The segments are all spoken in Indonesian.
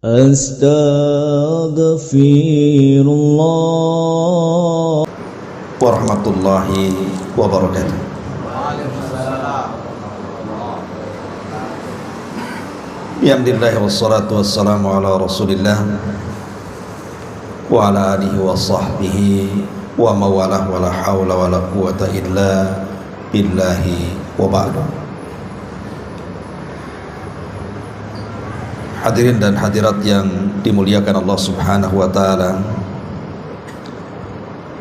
Astaghfirullah warahmatullahi wabarakatuh. Alhamdulillah wassalatu wassalamu ala Rasulillah wa ala alihi wa sahbihi wa mawalah wa la hawla wa la quwata illa billahi wa ba'du. Hadirin dan hadirat yang dimuliakan Allah Subhanahu wa taala,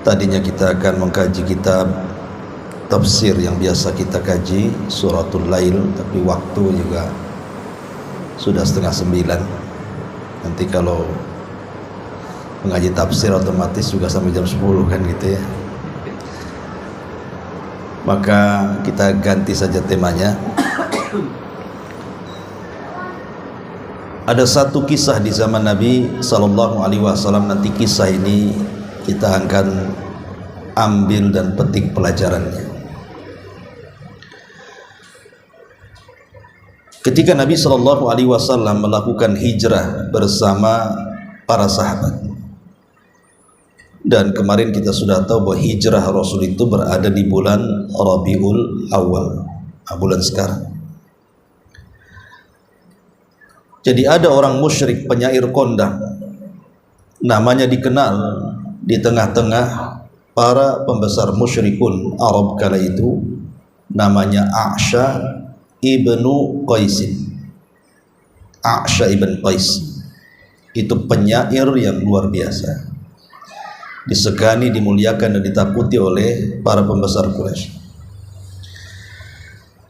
tadinya kita akan mengkaji kitab tafsir yang biasa kita kaji, Suratul Lail, tapi waktu juga sudah 8:30. Nanti kalau mengaji tafsir otomatis juga sampai jam 10 kan gitu ya. Maka kita ganti saja temanya. Ada satu kisah di zaman Nabi Sallallahu Alaihi Wasallam. Nanti kisah ini kita akan ambil dan petik pelajarannya. Ketika Nabi Sallallahu Alaihi Wasallam melakukan hijrah bersama para sahabat, dan kemarin kita sudah tahu bahwa hijrah Rasul itu berada di bulan Rabiul Awal, bulan sekarang. Jadi ada orang musyrik penyair kondang, namanya dikenal di tengah-tengah para pembesar musyrikun Arab kala itu, namanya A'sha ibnu Qaisin. A'sha ibn Qais itu penyair yang luar biasa, disegani, dimuliakan dan ditakuti oleh para pembesar Quraisy.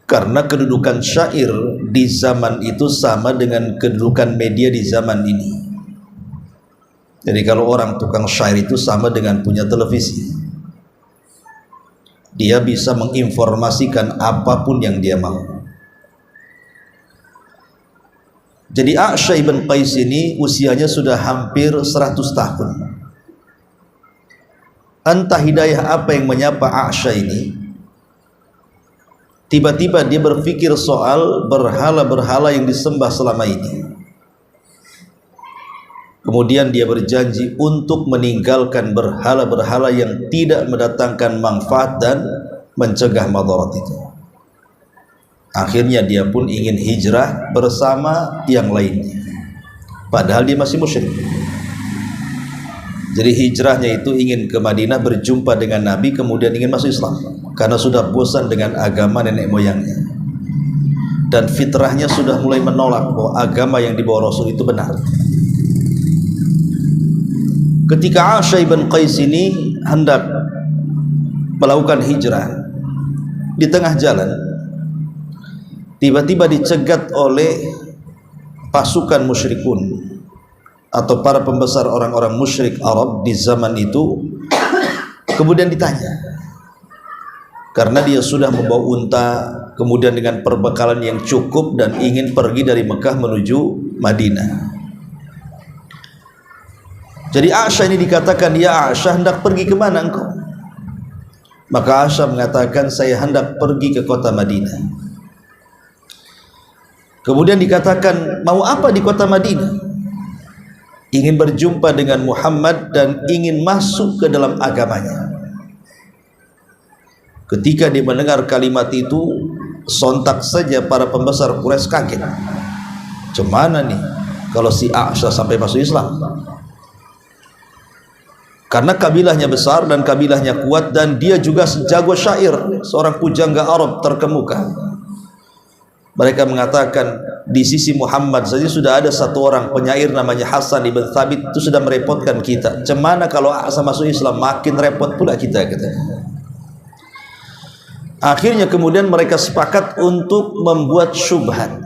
Karena kedudukan syair di zaman itu sama dengan kedudukan media di zaman ini. Jadi kalau orang tukang syair itu sama dengan punya televisi. Dia bisa menginformasikan apapun yang dia mau. Jadi A'sha ibn Qais ini usianya sudah hampir 100 tahun. Entah hidayah apa yang menyapa A'sha ini. Tiba-tiba dia berpikir soal berhala-berhala yang disembah selama ini. Kemudian dia berjanji untuk meninggalkan berhala-berhala yang tidak mendatangkan manfaat dan mencegah madarat itu. Akhirnya dia pun ingin hijrah bersama yang lainnya, padahal dia masih musyrik. Jadi hijrahnya itu ingin ke Madinah, berjumpa dengan Nabi, kemudian ingin masuk Islam karena sudah bosan dengan agama nenek moyangnya, dan fitrahnya sudah mulai menolak bahwa agama yang dibawa Rasul itu benar. Ketika A'sha ibn Qais ini hendak melakukan hijrah, di tengah jalan tiba-tiba dicegat oleh pasukan musyrikun atau para pembesar orang-orang musyrik Arab di zaman itu. Kemudian ditanya, karena dia sudah membawa unta, kemudian dengan perbekalan yang cukup dan ingin pergi dari Mekah menuju Madinah. Jadi A'sha ini dikatakan, "Ya A'sha, hendak pergi ke mana engkau?" Maka A'sha mengatakan, "Saya hendak pergi ke kota Madinah." Kemudian dikatakan, "Mau apa di kota Madinah?" Ingin berjumpa dengan Muhammad dan ingin masuk ke dalam agamanya. Ketika dia mendengar kalimat itu, sontak saja para pembesar Quraisy kaget. Cemana nih kalau si A'sha sampai masuk Islam? Karena kabilahnya besar dan kabilahnya kuat, dan dia juga jago syair, seorang pujangga Arab terkemuka. Mereka mengatakan di sisi Muhammad saja sudah ada satu orang penyair namanya Hasan ibn Thabit, itu sudah merepotkan kita. Cemana kalau A'sha masuk Islam, makin repot pula kita, katanya. Akhirnya kemudian mereka sepakat untuk membuat syubhat,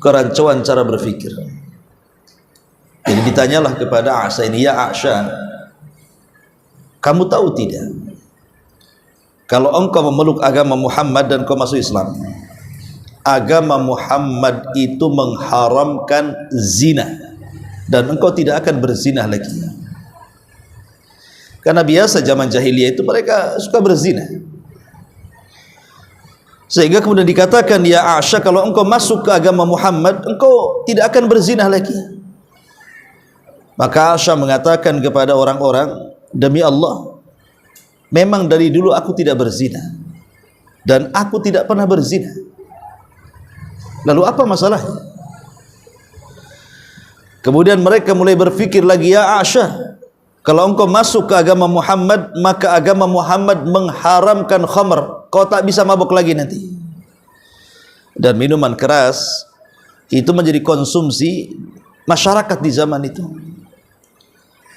kerancuan cara berpikir. Jadi ditanyalah kepada A'sha ini, "Ya A'sha, kamu tahu tidak kalau engkau memeluk agama Muhammad dan kau masuk Islam, agama Muhammad itu mengharamkan zina dan engkau tidak akan berzina lagi." Karena biasa zaman jahiliyah itu mereka suka berzina. Sehingga kemudian dikatakan, "Ya A'sha, kalau engkau masuk ke agama Muhammad, engkau tidak akan berzina lagi." Maka Aisyah mengatakan kepada orang-orang, demi Allah, memang dari dulu aku tidak berzina dan aku tidak pernah berzina. Lalu apa masalahnya? Kemudian mereka mulai berfikir lagi, ya Aisyah, kalau engkau masuk ke agama Muhammad, maka agama Muhammad mengharamkan khamr. Kau tak bisa mabuk lagi nanti. Dan minuman keras itu menjadi konsumsi masyarakat di zaman itu.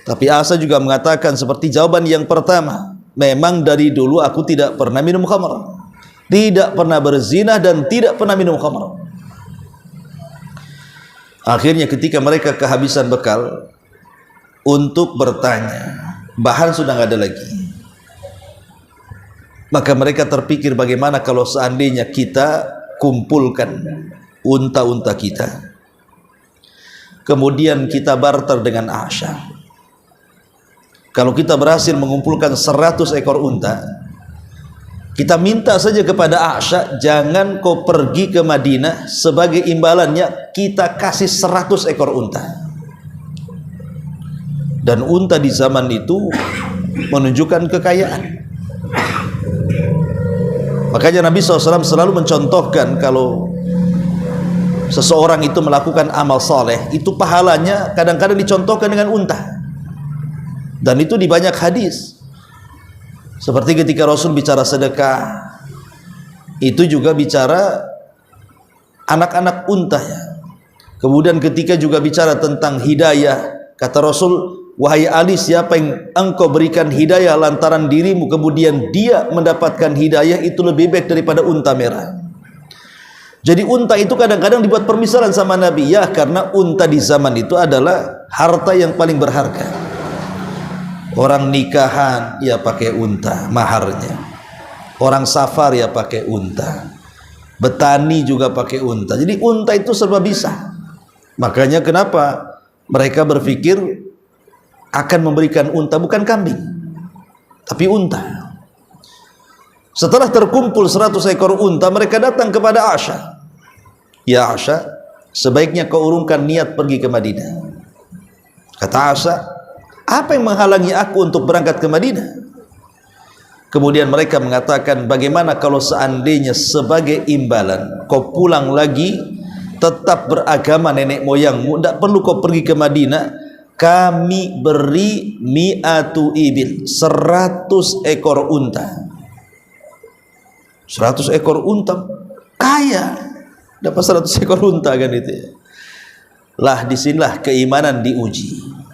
Tapi Aisyah juga mengatakan seperti jawaban yang pertama, memang dari dulu aku tidak pernah minum khamr, tidak pernah berzina dan tidak pernah minum khamr. Akhirnya ketika mereka kehabisan bekal untuk bertanya, bahan sudah nggak ada lagi, maka mereka terpikir bagaimana kalau seandainya kita kumpulkan unta-unta kita, kemudian kita barter dengan Aisyah. Kalau kita berhasil mengumpulkan 100 ekor unta, kita minta saja kepada Aisyah, jangan kau pergi ke Madinah, sebagai imbalannya kita kasih 100 ekor unta. Dan unta di zaman itu menunjukkan kekayaan. Makanya Nabi SAW selalu mencontohkan kalau seseorang itu melakukan amal soleh, itu pahalanya kadang-kadang dicontohkan dengan unta. Dan itu di banyak hadis. Seperti ketika Rasul bicara sedekah, itu juga bicara anak-anak unta ya. Kemudian ketika juga bicara tentang hidayah, kata Rasul, wahai Ali, siapa yang engkau berikan hidayah lantaran dirimu, kemudian dia mendapatkan hidayah, itu lebih baik daripada unta merah. Jadi unta itu kadang-kadang dibuat permisalan sama Nabi, ya, karena unta di zaman itu adalah harta yang paling berharga. Orang nikahan ya pakai unta maharnya, orang safar ya pakai unta, betani juga pakai unta. Jadi unta itu serba bisa. Makanya kenapa mereka berpikir akan memberikan unta, bukan kambing, tapi unta. Setelah terkumpul 100 ekor unta, mereka datang kepada Aisyah. Ya Aisyah, sebaiknya kau urungkan niat pergi ke Madinah. Kata Aisyah, apa yang menghalangi aku untuk berangkat ke Madinah? Kemudian mereka mengatakan, bagaimana kalau seandainya sebagai imbalan kau pulang lagi, tetap beragama nenek moyangmu, tidak perlu kau pergi ke Madinah, kami beri mi'atu ibil, 100 ekor unta. 100 ekor unta, kaya, dapat 100 ekor unta kan itu ya. Lah disinilah keimanan diuji.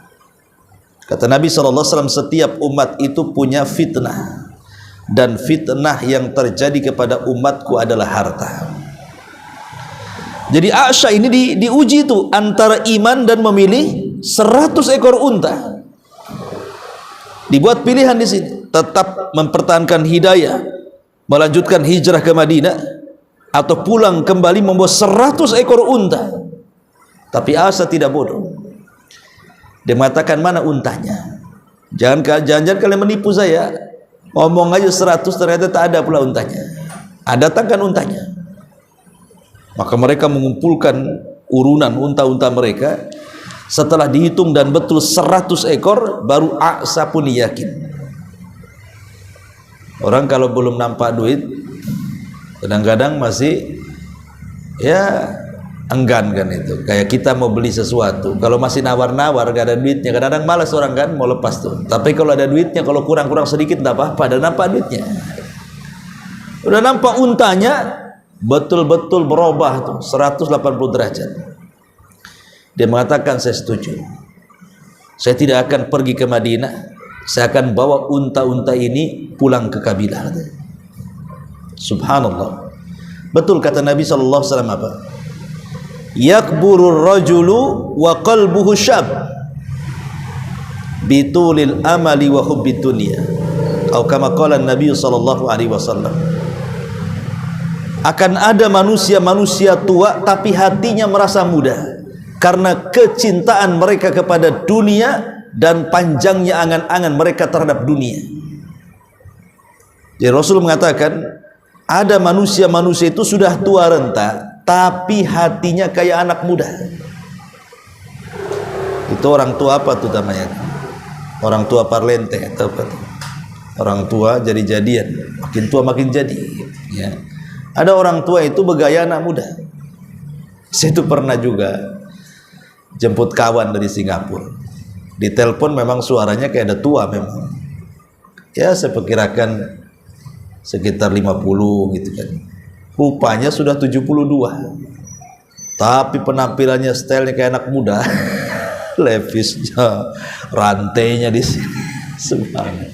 Kata Nabi SAW, setiap umat itu punya fitnah, dan fitnah yang terjadi kepada umatku adalah harta. Jadi Aisyah ini diuji itu antara iman dan memilih 100 ekor unta. Dibuat pilihan di sini, tetap mempertahankan hidayah, melanjutkan hijrah ke Madinah, atau pulang kembali membawa 100 ekor unta. Tapi Aisyah tidak bodoh. Dia mengatakan, mana untanya? Jangan-jangan kalian menipu saya, ngomong aja 100 ternyata tak ada pula untanya. Datangkan untanya. Maka mereka mengumpulkan urunan unta-unta mereka. Setelah dihitung dan betul 100 ekor, baru Aisyah pun yakin. Orang kalau belum nampak duit, kadang-kadang masih ya enggan kan itu. Kayak kita mau beli sesuatu, kalau masih nawar-nawar gak ada duitnya, kadang-kadang malas orang kan mau lepas tuh. Tapi kalau ada duitnya, kalau kurang-kurang sedikit tidak apa-apa, dan nampak duitnya, udah nampak untanya, betul-betul berubah tuh 180 derajat. Dia mengatakan, saya setuju, saya tidak akan pergi ke Madinah, saya akan bawa unta-unta ini pulang ke kabilah. Subhanallah. Betul kata Nabi SAW apa? Yakburur rajulu wa qalbuhu syab bitulil amali wa hubbid dunya, atau kama qala Nabi sallallahu alaihi wasallam. Akan ada manusia-manusia tua tapi hatinya merasa muda karena kecintaan mereka kepada dunia dan panjangnya angan-angan mereka terhadap dunia. Jadi Rasul mengatakan, ada manusia-manusia itu sudah tua renta tapi hatinya kayak anak muda. Itu orang tua apa tuh namanya? Orang tua parlente atau apa tuh? Orang tua jadi-jadian, makin tua makin jadi, ya. Ada orang tua itu bergaya anak muda. Saya itu pernah juga jemput kawan dari Singapura. Di telepon memang suaranya kayak ada tua memang. Ya saya perkirakan sekitar 50 gitu kan. Rupanya sudah 72. Tapi penampilannya stylenya kayak anak muda. Levisnya, rantainya di sini. Semangat.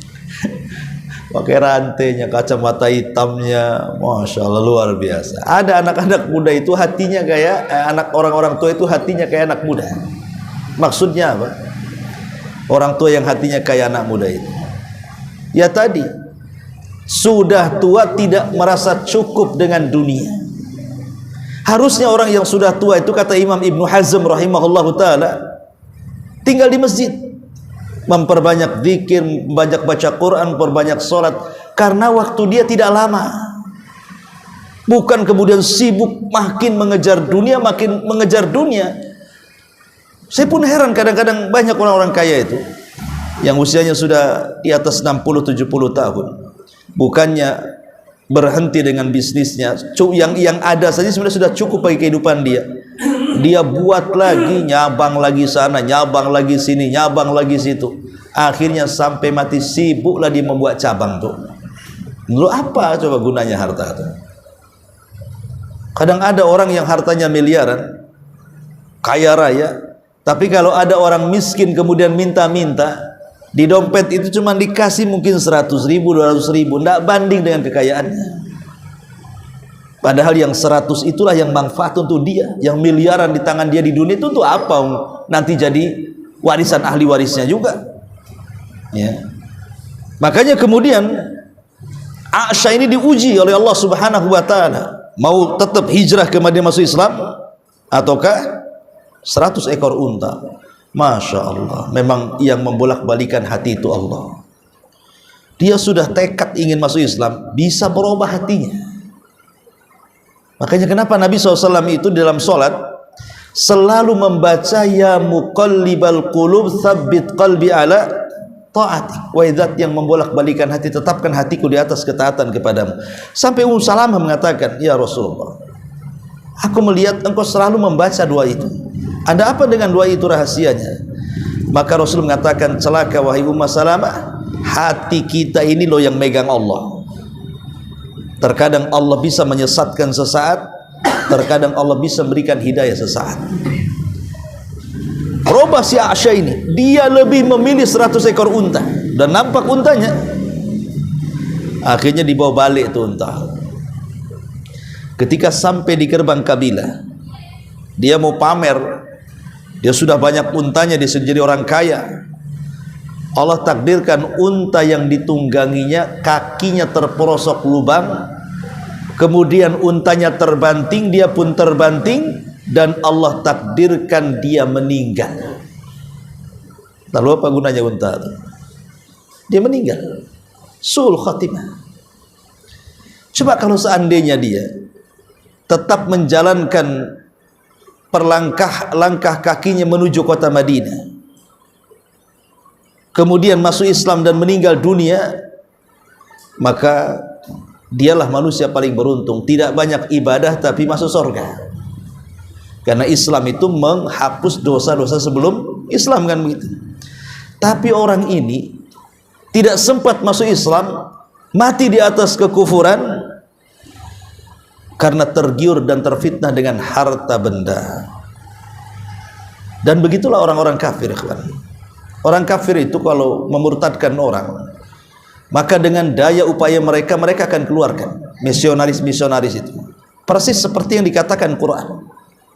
Pakai rantainya, kacamata hitamnya, masya Allah luar biasa. Ada anak-anak muda itu hatinya kayak anak orang-orang tua itu hatinya kayak anak muda. Maksudnya apa? Orang tua yang hatinya kayak anak muda itu, ya tadi sudah tua tidak merasa cukup dengan dunia. Harusnya orang yang sudah tua itu, kata Imam Ibnu Hazm rahimahullahu taala, tinggal di masjid, memperbanyak zikir, banyak baca Quran, perbanyak sholat, karena waktu dia tidak lama. Bukan kemudian sibuk makin mengejar dunia, makin mengejar dunia. Saya pun heran kadang-kadang banyak orang-orang kaya itu yang usianya sudah di atas 60-70 tahun, bukannya berhenti dengan bisnisnya, yang ada saja sebenarnya sudah cukup bagi kehidupan dia. Dia buat lagi, nyabang lagi sana, nyabang lagi sini, nyabang lagi situ. Akhirnya sampai mati sibuklah dia membuat cabang tuh. Lalu apa coba gunanya harta itu? Kadang ada orang yang hartanya miliaran, kaya raya, tapi kalau ada orang miskin kemudian minta-minta, di dompet itu cuma dikasih mungkin 100.000, 200.000, tidak banding dengan kekayaannya. Padahal yang 100 itulah yang manfaat untuk dia. Yang miliaran di tangan dia di dunia itu untuk apa? Nanti jadi warisan ahli warisnya juga, ya. Makanya kemudian Aisyah ini diuji oleh Allah Subhanahu wa taala, mau tetap hijrah ke Madinah masuk Islam ataukah 100 ekor unta. Masya Allah, memang yang membolak-balikan hati itu Allah. Dia sudah tekad ingin masuk Islam, bisa berubah hatinya. Makanya kenapa Nabi SAW itu dalam sholat selalu membaca ya muqallibal qulub tsabbit qalbi ala ta'atik. Wahai zat yang membolak-balikan hati, tetapkan hatiku di atas ketaatan kepadamu. Sampai Ummu Salamah mengatakan, ya Rasulullah, aku melihat engkau selalu membaca doa itu. Ada apa dengan doa itu rahasianya? Maka Rasul mengatakan, celaka wahai Ummu Salamah, hati kita ini loh yang megang Allah. Terkadang Allah bisa menyesatkan sesaat, terkadang Allah bisa memberikan hidayah sesaat. Robah si Aisyah ini, dia lebih memilih 100 ekor unta, dan nampak untanya. Akhirnya dibawa balik itu unta. Ketika sampai di gerbang kabilah, dia mau pamer, dia sudah banyak untanya, dia jadi orang kaya. Allah takdirkan unta yang ditungganginya kakinya terperosok lubang, kemudian untanya terbanting, dia pun terbanting, dan Allah takdirkan dia meninggal. Lalu apa gunanya unta itu? Dia meninggal, su'ul khatimah. Coba kalau seandainya dia tetap menjalankan langkah kakinya menuju kota Madinah, kemudian masuk Islam dan meninggal dunia, maka dialah manusia paling beruntung. Tidak banyak ibadah tapi masuk surga. Karena Islam itu menghapus dosa-dosa sebelum Islam, kan begitu. Tapi orang ini tidak sempat masuk Islam, mati di atas kekufuran karena tergiur dan terfitnah dengan harta benda. Dan begitulah orang-orang kafir, kawan. Orang kafir itu kalau memurtadkan orang, maka dengan daya upaya mereka akan keluarkan misionaris-misionaris itu. Persis seperti yang dikatakan Quran.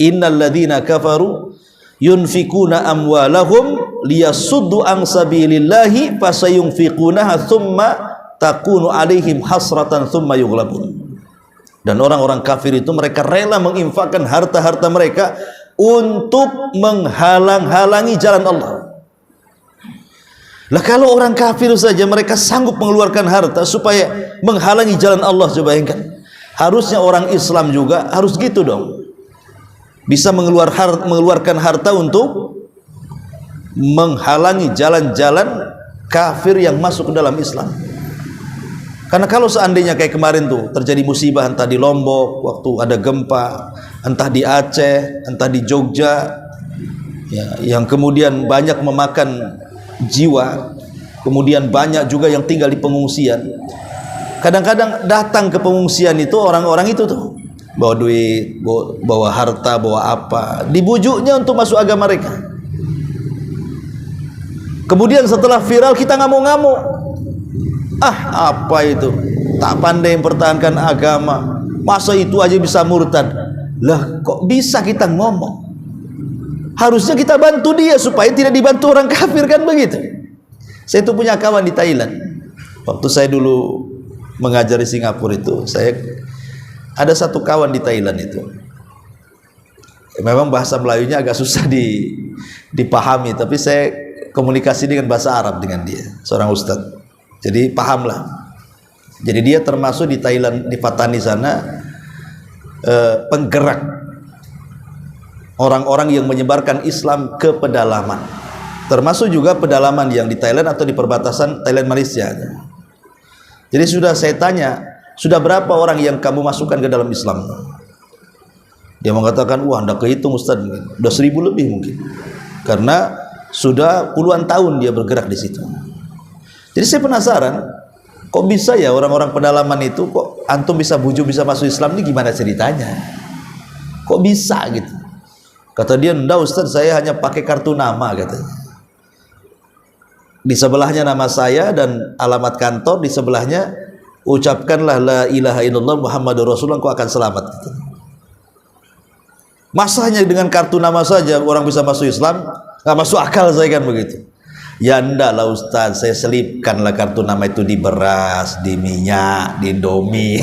Innal ladzina kafaru yunfikuna amwalahum liyasuddu an sabilillahi fasayunfikunaha thumma takunu alaihim hasratan thumma yughlabun. Dan orang-orang kafir itu mereka rela menginfakkan harta-harta mereka untuk menghalang-halangi jalan Allah. Lah kalau orang kafir saja mereka sanggup mengeluarkan harta supaya menghalangi jalan Allah, coba bayangkan. Harusnya orang Islam juga harus gitu dong. Bisa mengeluarkan harta untuk menghalangi jalan-jalan kafir yang masuk ke dalam Islam. Karena kalau seandainya kayak kemarin tuh terjadi musibah, entah di Lombok waktu ada gempa, entah di Aceh, entah di Jogja, ya, yang kemudian banyak memakan jiwa, kemudian banyak juga yang tinggal di pengungsian. Kadang-kadang datang ke pengungsian itu orang-orang itu tuh bawa duit, bawa harta, bawa apa, dibujuknya untuk masuk agama mereka. Kemudian setelah viral kita ngamuk-ngamuk. Apa itu? Tak pandai mempertahankan agama. Masa itu aja bisa murtad? Lah kok bisa kita ngomong? Harusnya kita bantu dia supaya tidak dibantu orang kafir, kan begitu? Saya itu punya kawan di Thailand. Waktu saya dulu mengajar di Singapura itu, saya ada satu kawan di Thailand itu. Memang bahasa Melayunya agak susah dipahami, tapi saya komunikasi dengan bahasa Arab dengan dia, seorang ustadz. Jadi pahamlah. Jadi dia termasuk di Thailand, di Patani sana, penggerak orang-orang yang menyebarkan Islam ke pedalaman. Termasuk juga pedalaman yang di Thailand atau di perbatasan Thailand Malaysia. Jadi sudah saya tanya, sudah berapa orang yang kamu masukkan ke dalam Islam? Dia mengatakan, wah anda kehitung Ustaz, udah 1000 lebih mungkin. Karena sudah puluhan tahun dia bergerak di situ. Jadi saya penasaran, kok bisa ya orang-orang pedalaman itu, kok antum bisa bujuk, bisa masuk Islam, ini gimana ceritanya? Kok bisa gitu? Kata dia, enggak Ustaz, saya hanya pakai kartu nama katanya. Di sebelahnya nama saya dan alamat kantor, di sebelahnya ucapkanlah la ilaha illallah Muhammadur Rasulullah, kau akan selamat gitu. Masanya dengan kartu nama saja orang bisa masuk Islam? Nggak masuk akal saya kan begitu. Ya enggak lah Ustaz, saya selipkanlah kartu nama itu di beras, di minyak, di Indomie.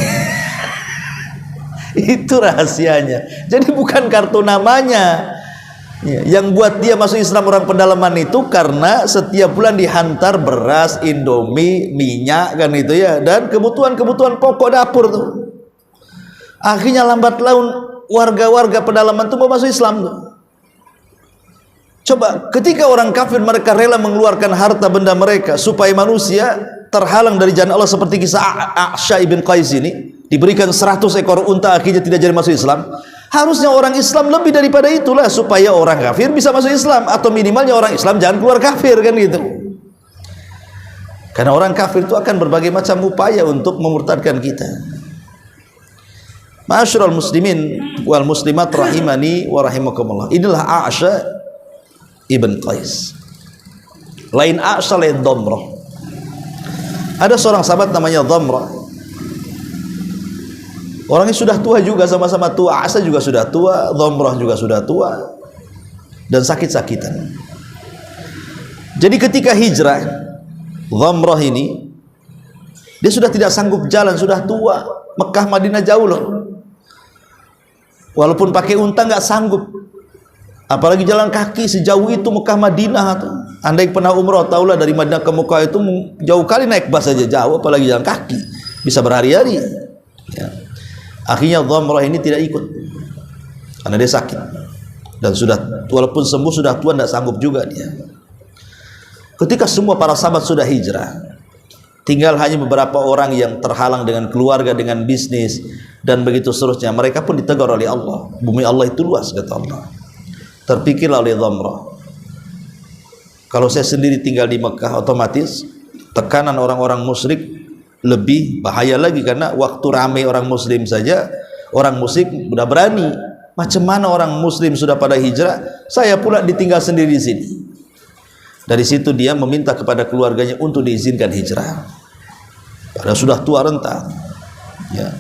Itu rahasianya. Jadi bukan kartu namanya yang buat dia masuk Islam orang pedalaman itu, karena setiap bulan dihantar beras, Indomie, minyak kan itu ya, dan kebutuhan-kebutuhan pokok dapur tuh. Akhirnya lambat laun warga-warga pedalaman tuh mau masuk Islam tuh. Coba ketika orang kafir mereka rela mengeluarkan harta benda mereka supaya manusia terhalang dari jalan Allah, seperti kisah A'sha ibn Qais ini, diberikan 100 ekor unta akhirnya tidak jadi masuk Islam. Harusnya orang Islam lebih daripada itulah supaya orang kafir bisa masuk Islam, atau minimalnya orang Islam jangan keluar kafir kan gitu. Karena orang kafir itu akan berbagai macam upaya untuk memurtadkan kita. Ma'asyiral muslimin wal muslimat rahimani wa rahimakumullah. Inilah A'sha ibn Qais. Lain A'sha, lain Dhamrah. Ada seorang sahabat namanya Dhamrah. Orangnya sudah tua juga, sama-sama tua. A'sha juga sudah tua, Dhamrah juga sudah tua, dan sakit-sakitan. Jadi ketika hijrah, Dhamrah ini dia sudah tidak sanggup jalan, sudah tua. Mekah Madinah jauh loh. Walaupun pakai unta nggak sanggup. Apalagi jalan kaki sejauh itu Mekah Madinah tuh. Anda yang pernah umrah tahulah dari Madinah ke Mekah itu jauh kali naik bus saja jauh, apalagi jalan kaki bisa berhari-hari. Ya. Akhirnya Dhamrah ini tidak ikut karena dia sakit dan sudah, walaupun sembuh sudah tua, tidak sanggup juga dia. Ketika semua para sahabat sudah hijrah, tinggal hanya beberapa orang yang terhalang dengan keluarga, dengan bisnis dan begitu seterusnya. Mereka pun ditegur oleh Allah. Bumi Allah itu luas kata Allah. Terpikirlah oleh Dhamrah, kalau saya sendiri tinggal di Mekah, otomatis tekanan orang-orang musyrik lebih bahaya lagi, karena waktu ramai orang muslim saja orang musyrik sudah berani. Macam mana orang muslim sudah pada hijrah, saya pula ditinggal sendiri di sini. Dari situ dia meminta kepada keluarganya untuk diizinkan hijrah, padahal sudah tua renta. Ya.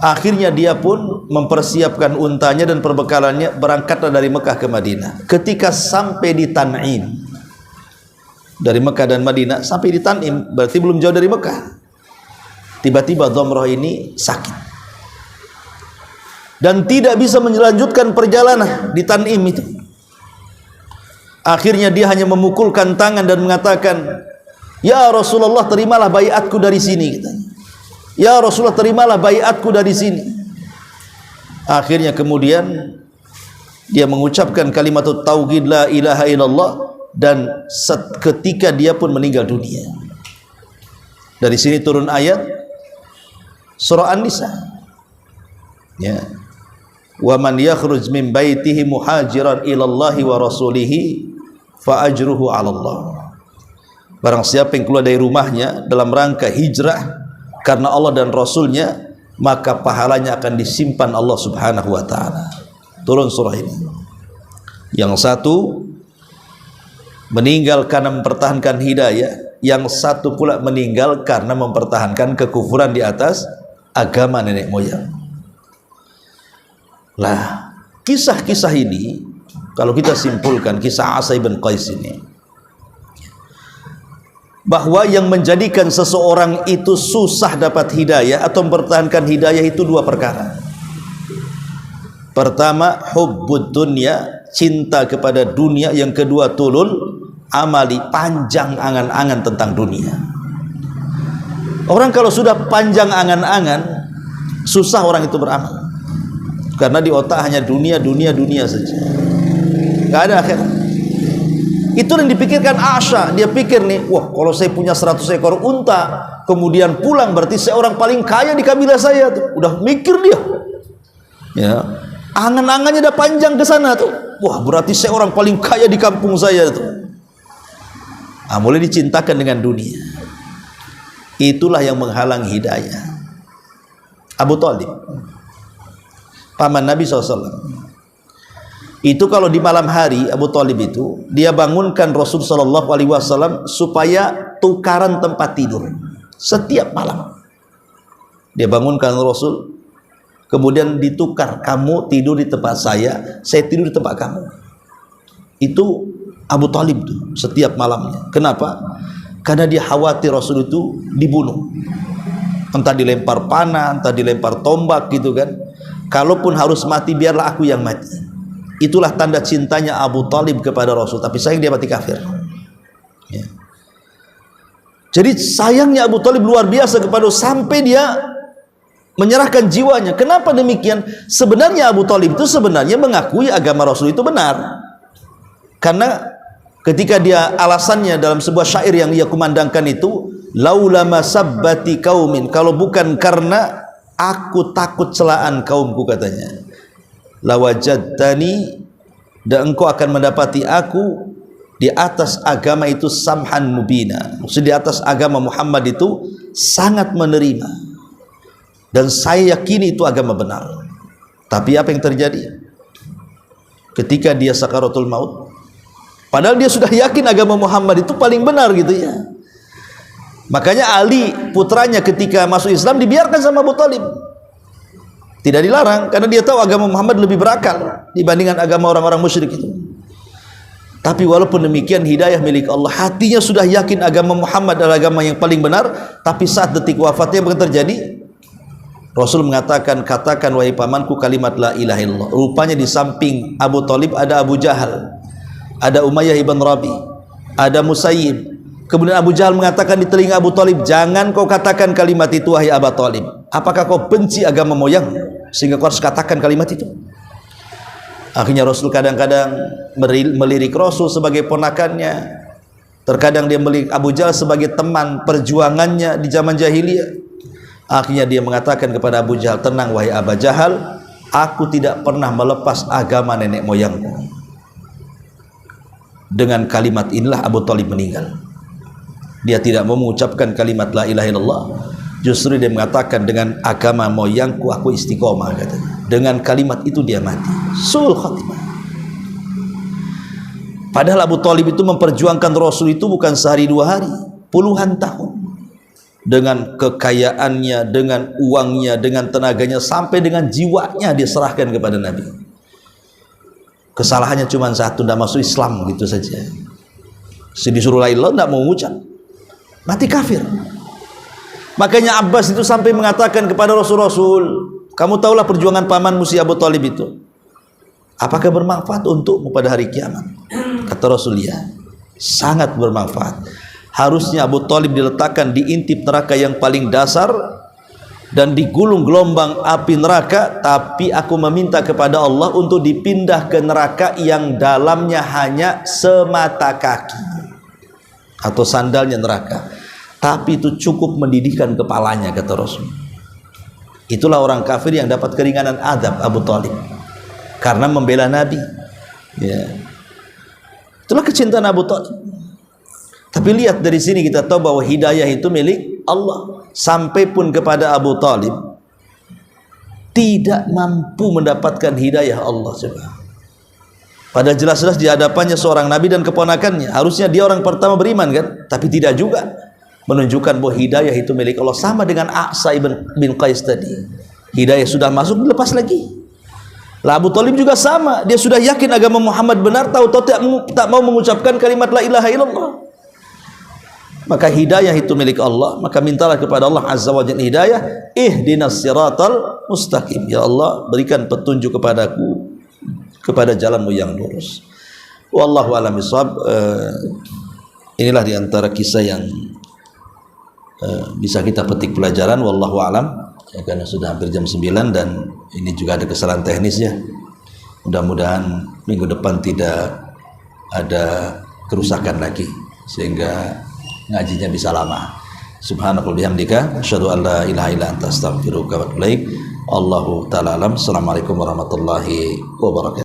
Akhirnya dia pun mempersiapkan untanya dan perbekalannya, berangkatlah dari Mekah ke Madinah. Ketika sampai di Tan'im, dari Mekah dan Madinah sampai di Tan'im, berarti belum jauh dari Mekah. Tiba-tiba Dhamrah ini sakit dan tidak bisa melanjutkan perjalanan di Tan'im itu. Akhirnya dia hanya memukulkan tangan dan mengatakan, "Ya Rasulullah, terimalah baiatku dari sini," katanya. "Ya Rasulullah, terimalah baiatku dari sini." Akhirnya kemudian dia mengucapkan kalimat tauhid la ilaha illallah dan ketika dia pun meninggal dunia. Dari sini turun ayat surah An-Nisa, ya, wa man yakhruj min baitihi muhajiran ilallahi wa rasulihi fa ajruhu 'ala Allah. Barang siapa yang keluar dari rumahnya dalam rangka hijrah karena Allah dan Rasulnya, maka pahalanya akan disimpan Allah Subhanahu wa ta'ala. Turun surah ini. Yang satu meninggal karena mempertahankan hidayah, yang satu pula meninggal karena mempertahankan kekufuran di atas agama nenek moyang. Lah, kisah-kisah ini kalau kita simpulkan, kisah Asa bin Qais ini, bahwa yang menjadikan seseorang itu susah dapat hidayah atau mempertahankan hidayah itu dua perkara. Pertama, hubbud dunya, cinta kepada dunia. Yang kedua, tulul amali, panjang angan-angan tentang dunia. Orang kalau sudah panjang angan-angan, susah orang itu beramal, karena di otak hanya dunia, dunia, dunia saja, gak ada akhirat. Itu yang dipikirkan Asya. Dia pikir nih, wah, kalau saya punya 100 ekor unta kemudian pulang, berarti saya orang paling kaya di kabilah saya tuh. Udah mikir dia, ya, angan-angannya udah panjang ke sana tuh. Wah, berarti saya orang paling kaya di kampung saya tuh. Mulai dicintakan dengan dunia. Itulah yang menghalang hidayah. Abu Thalib, paman Nabi SAW, itu kalau di malam hari Abu Thalib itu dia bangunkan Rasul sallallahu alaihi wasallam supaya tukaran tempat tidur setiap malam. Dia bangunkan Rasul, kemudian ditukar, kamu tidur di tempat saya tidur di tempat kamu. Itu Abu Thalib tuh setiap malamnya. Kenapa? Karena dia khawatir Rasul itu dibunuh, entah dilempar panah, entah dilempar tombak gitu kan. Kalaupun harus mati, biarlah aku yang mati. Itulah tanda cintanya Abu Thalib kepada Rasul. Tapi sayang dia mati kafir, ya. Jadi sayangnya Abu Thalib luar biasa kepada Rasul, sampai dia menyerahkan jiwanya. Kenapa demikian? Sebenarnya Abu Thalib itu sebenarnya mengakui agama Rasul itu benar, karena ketika dia alasannya dalam sebuah syair yang ia kumandangkan itu, laula masabbati qaumin, kalau bukan karena aku takut celaan kaumku, katanya, lawajadtani, dan engkau akan mendapati aku di atas agama itu samhan mubina. Maksud di atas agama Muhammad itu sangat menerima, dan saya yakini itu agama benar. Tapi apa yang terjadi ketika dia sakaratul maut? Padahal dia sudah yakin agama Muhammad itu paling benar gitu ya. Makanya Ali putranya ketika masuk Islam dibiarkan sama Abu Thalib, tidak dilarang, karena dia tahu agama Muhammad lebih berakal dibandingkan agama orang-orang musyrik itu. Tapi walaupun demikian, hidayah milik Allah, hatinya sudah yakin agama Muhammad adalah agama yang paling benar. Tapi saat detik wafatnya apa terjadi? Rasul mengatakan, katakan wahai pamanku kalimat la ilaha illallah. Rupanya di samping Abu Thalib ada Abu Jahal, ada Umayyah ibn Rabi, ada Musayyib. Kemudian Abu Jahal mengatakan di telinga Abu Thalib, jangan kau katakan kalimat itu wahai Abu Thalib. Apakah kau benci agama moyang sehingga kau harus katakan kalimat itu? Akhirnya Rasul kadang-kadang melirik Rasul sebagai ponakannya, terkadang dia melirik Abu Jahal sebagai teman perjuangannya di zaman jahiliyah. Akhirnya dia mengatakan kepada Abu Jahal, tenang wahai Abu Jahal, aku tidak pernah melepas agama nenek moyangku. Dengan kalimat inilah Abu Thalib meninggal. Dia tidak mau mengucapkan kalimat la ilaha illallah, justru dia mengatakan dengan agama moyangku aku istiqomah, katanya. Dengan kalimat itu dia mati, sul khatimah. Padahal Abu Thalib itu memperjuangkan Rasul itu bukan sehari dua hari, puluhan tahun, dengan kekayaannya, dengan uangnya, dengan tenaganya, sampai dengan jiwanya dia serahkan kepada Nabi. Kesalahannya cuma satu, tidak masuk Islam gitu saja. Disuruh la ilaha tidak mau ucap, mati kafir. Makanya Abbas itu sampai mengatakan kepada Rasul, kamu tahulah perjuangan pamanmu si Abu Thalib itu, apakah bermanfaat untukmu pada hari kiamat? Kata Rasul, ya, sangat bermanfaat. Harusnya Abu Thalib diletakkan di intip neraka yang paling dasar, dan digulung gelombang api neraka, tapi aku meminta kepada Allah untuk dipindah ke neraka yang dalamnya hanya semata kaki atau sandalnya neraka, tapi itu cukup mendidihkan kepalanya, kata Rasul. Itulah orang kafir yang dapat keringanan azab, Abu Thalib, karena membela Nabi. Ya. Itulah kecintaan Abu Thalib. Tapi lihat dari sini kita tahu bahwa hidayah itu milik Allah. Sampai pun kepada Abu Thalib tidak mampu mendapatkan hidayah Allah subhanahu. Padahal jelas-jelas di hadapannya seorang nabi dan keponakannya, harusnya dia orang pertama beriman kan, tapi tidak juga, menunjukkan bahwa hidayah itu milik Allah. Sama dengan A'sa bin Qais tadi, hidayah sudah masuk, dilepas lagi. Lah Abu Thalib juga sama, dia sudah yakin agama Muhammad benar, tahu-tahu tak mau mengucapkan kalimat la ilaha illallah. Maka hidayah itu milik Allah, maka mintalah kepada Allah azza wa jalla hidayah. Ihdinas siratal mustaqim, ya Allah berikan petunjuk kepadaku kepada jalanmu yang lurus. Wallahu a'lam bishawab. Inilah diantara kisah yang bisa kita petik pelajaran. Wallahu a'lam, ya, karena sudah hampir jam 9 dan ini juga ada kesalahan teknis ya. Mudah-mudahan minggu depan tidak ada kerusakan lagi sehingga ngajinya bisa lama. Subhanakallahumma bihamdika asyhadu an la ilaha illa anta astaghfiruka wa atubu ilaik. Allahu ta'ala alam. Assalamualaikum warahmatullahi wabarakatuh.